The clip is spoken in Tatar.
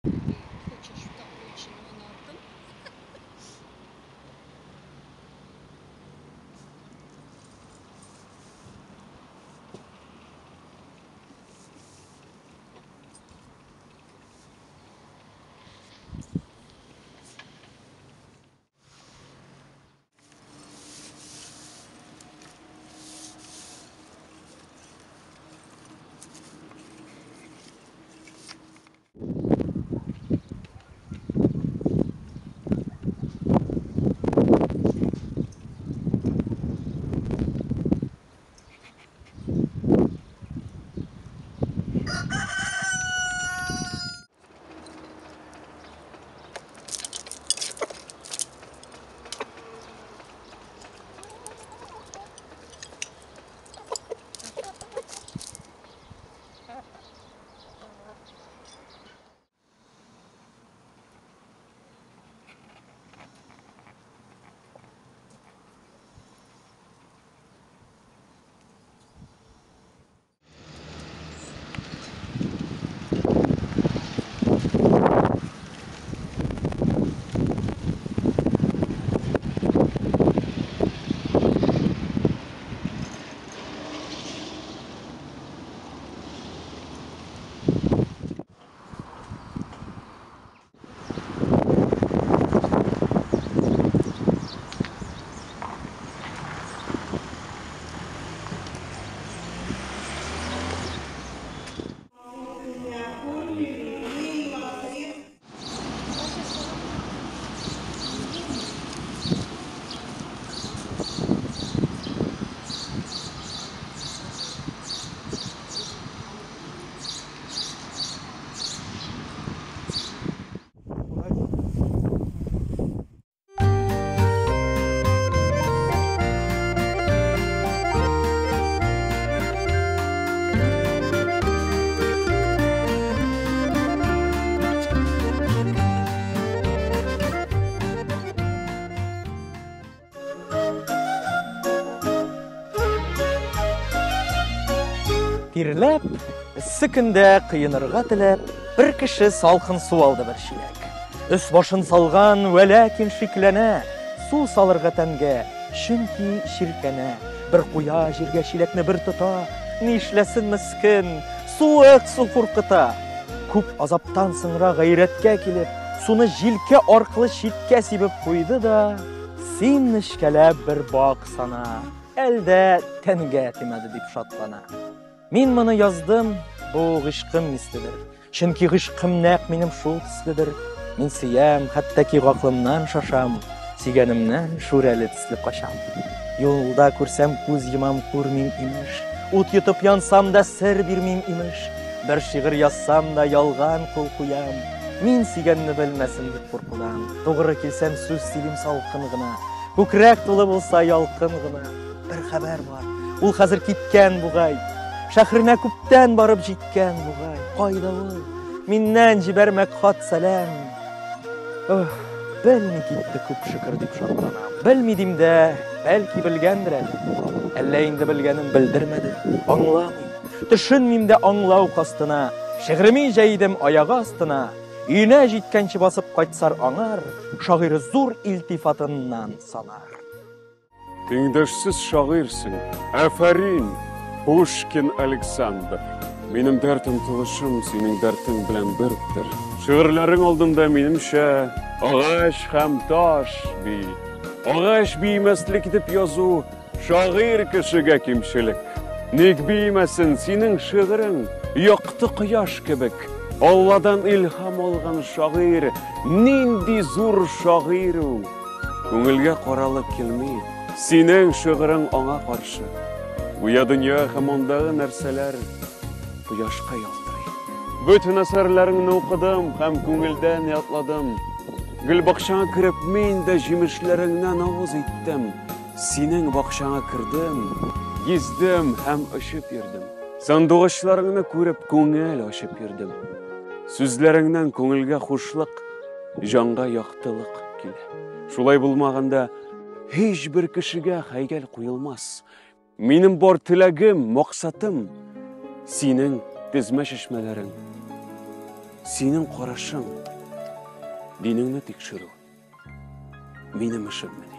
Хочешь так очень монархом? Тирләп, эссе көндә кыенырга теләп, бер кеше салкын су алды бер чиләк. Өс башын салган, вәләкин шикләнә, су салырга тәнгә, чөнки ширкәнә. Бер куя җиргә чиләкне бер тота, нишләсен мескен, суык су куркыта. Күп азаптан соңра гайрәткә килеп, суны җилкә аркылы читкә сибеп куйды да, син нечкәләп бер бак сана, әлдә тәнгә тимәде дип шатлана. Мин моны яздым, бу гышкым миследер. Чөнки гышкым нәкъ минем шул төследер. Мин сөям, хәтта ки гақлымнан шашам, сөйгәнемнән шүрәле төсле качам. Юлда күрсәм күз йомам, күрмим имеш. Ут йотып янсам да сер бирмим имеш. Бер шигырь язсам да ялган кул куям. Мин сөйгәнне белмәсен дип куркудан. Тугры килсәм сүз сөйлим салкын гына. Күкрәк тулы булса ялкын гына. Бер хәбәр бар, ул хәзер киткән бугай. Шәһренә күптән барып җиткән бугай. Кайда ул? Миннән җибәрмәк хат сәлам. Белми китте күп шөкер дип шатланам. Белмидим дә, бәлки белгәндер әле. Әллә инде белгәнен белдермәде. Аңламыйм. Төшенмим дә аңлау кастына. Шигъреме җәйдем аягы астына. Өенә җиткәнче басып кайтсар аңар, шагыйрь зур илтифатыннан санар. Теңдәшсез шагыйрьсең. Афарин, Пушкин Александр. Минем дәртем тулышым, синең дәртең белән бердер. Шигырьләрең алдында минемчә агач һәм таш бий. Агач биймәслек дип язу шагыйрь кешегә кимчелек. Ник биймәсен синең шигырең якты кояш кебек. Алладан илһам алган шагыйрь, нинди зур шагыйрь ул. Күңелгә каралып килми, синең шигырең аңа каршы. Буя дөнья һәм андагы нәрсәләр кояшка ялтырый. Бөтен әсәрләреңне укыдым һәм күңелдән ятладым. Гөл бакчаңа кереп мин дә җимешләреңнән авыз иттем. Синең бакчаңа кердем, гиздем һәм очып йөрдем. Сандугачларыңны күреп күңел ачып йөрдем. Сүзләреңнән күңелгә хушлык, җанга яктылык килә. Шулай булмаганда һич бер кешегә хәйгәл куелмас. Минем бар теләгем, максатым синең тезмә чишмәләрең. Синең карашың, динеңне тикшерү. Минем эшем менә.